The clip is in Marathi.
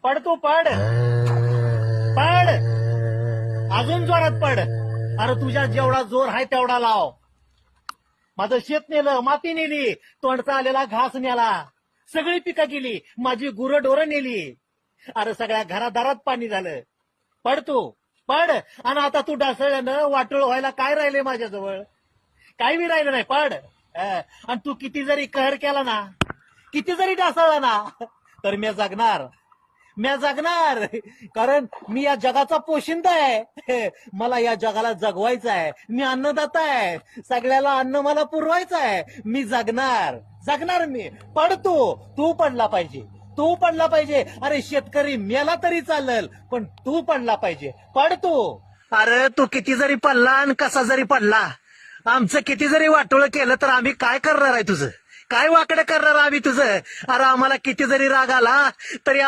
पड तू पड पड, अजून जोरात पड. अरे तुझ्या जेवढा जोर आहे तेवढा लाव. माझं शेत नेलं, माती नेली, तोंडचा आलेला घास नेला, सगळी पिकं गेली, माझी गुरंढोरं नेली. अरे सगळ्या घरादारात पाणी झालं. पड तू पड. आणि आता तू डासळल्यानं वाटोळ व्हायला काय राहिले माझ्याजवळ? काही बी राहिलं नाही. पड. आणि तू किती जरी कहर केला ना, किती जरी डासळला ना, तर मी जगणार. मी जगणार, कारण मी या जगाचा पोशिंदा आहे. मला या जगाला जगवायचं आहे. मी अन्नदाता आहे. सगळ्याला अन्न मला पुरवायचं आहे. मी जगणार जगणार. मी पड तू पडला पाहिजे. तू पडला पाहिजे. अरे शेतकरी मेला तरी चालेल, पण तू पडला पाहिजे. पड तू. अरे तू किती जरी पडला आणि कसा जरी पडला, आमचं किती जरी वाटोळं केलं तर आम्ही काय करणार आहे तुझं? काय वाकडं करणार आम्ही तुझं? अरे आम्हाला किती जरी राग आला तरी